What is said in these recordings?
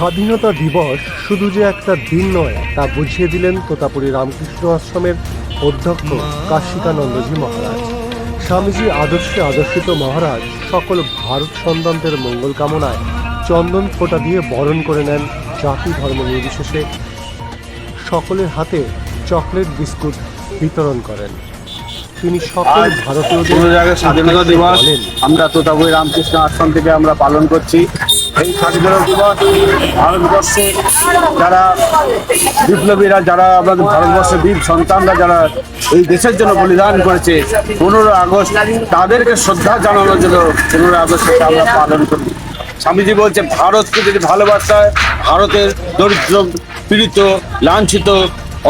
স্বাধীনতা দিবস শুধু যে একটা দিন নয় তা বুঝিয়ে দিলেন তোতাপুরী রামকৃষ্ণ আশ্রমের অধ্যক্ষ কাশিকানন্দজি মহারাজ। স্বামীজি আদর্শে আদর্শিত মহারাজ সকল ভারত সন্তানদের মঙ্গল কামনায় চন্দন ফোঁটা দিয়ে বরণ করে নেন জাতি ধর্ম নির্বিশেষে। সকলের হাতে চকলেট বিস্কুট বিতরণ করেন। তিনি সকল ভারতীয়দের স্বাধীনতা দিবস আমরা তোতাপুরী রামকৃষ্ণ আশ্রম থেকে আমরা পালন করছি। এই স্বাধীনতা দিবস ভারতবর্ষে যারা বিপ্লবীরা, যারা আমাদের ভারতবর্ষের বীর সন্তানরা যারা এই দেশের জন্য বলিদান করেছে 15 আগস্ট, তাদেরকে শ্রদ্ধা জানানোর জন্য 15 আগস্টকে আমরা পালন করি। স্বামীজি বলছে, ভারতকে যদি ভালোবাসা হয়, ভারতের দরিদ্র পীড়িত লাঞ্ছিত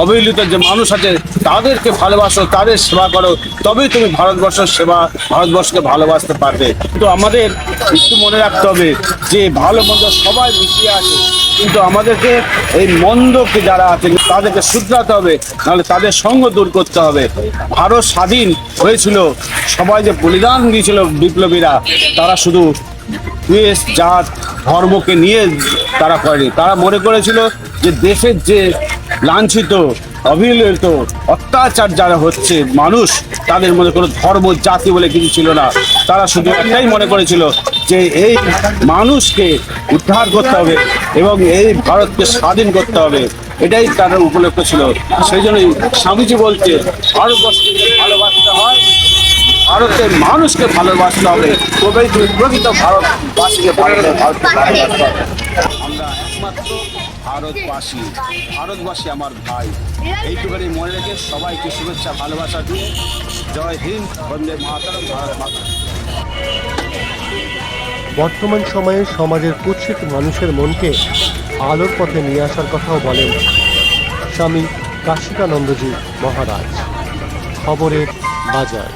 অবহেলিত যে মানুষ আছে তাদেরকে ভালোবাসো, তাদের সেবা করো, তবেই তুমি ভারতবর্ষকে ভালোবাসতে পারবে। কিন্তু আমাদের একটু মনে রাখতে হবে যে ভালো মন্দ সবাই মিশিয়ে আছে, কিন্তু আমাদেরকে এই মন্দকে যারা আছে তাদেরকে শুধরাতে হবে, নাহলে তাদের সঙ্গ দূর করতে হবে। ভারত স্বাধীন হয়েছিল, সবাই যে বলিদান দিয়েছিল বিপ্লবীরা, তারা শুধু দেশ জাত ধর্মকে নিয়ে তারা করেনি। তারা মনে করেছিল যে দেশের যে লাঞ্ছিত অবহেলিত অত্যাচার যারা হচ্ছে মানুষ, তাদের মধ্যে কোনো ধর্ম জাতি বলে কিছু ছিল না। তারা শুধু একটাই মনে করেছিল যে এই মানুষকে উদ্ধার করতে হবে এবং এই ভারতকে স্বাধীন করতে হবে, এটাই তার উপলক্ষ ছিল। সেই জন্যই স্বামীজি বলছে, ভারতবর্ষকে ভালোবাসতে হয়, ভারতের মানুষকে ভালোবাসতে হবে, তবেই তুমি প্রকৃত ভারতবাসীকে ভালোবাসতে হবে। আমরা একমাত্র ভারতবাসী আমার ভাই। এইটুকুনি মনে রেখে সবাইকে শুভেচ্ছা ভালোবাসা দিয়ে জয় হিন্দ, বন্দে মাতরম, ভারত মাতা। বর্তমান সময়ে সমাজের কুৎসিত মানুষের মনকে আলোর পথে নিয়ে আসার কথাও বলেন স্বামী কাশিকানন্দজি মহারাজ। খবরের বাজার।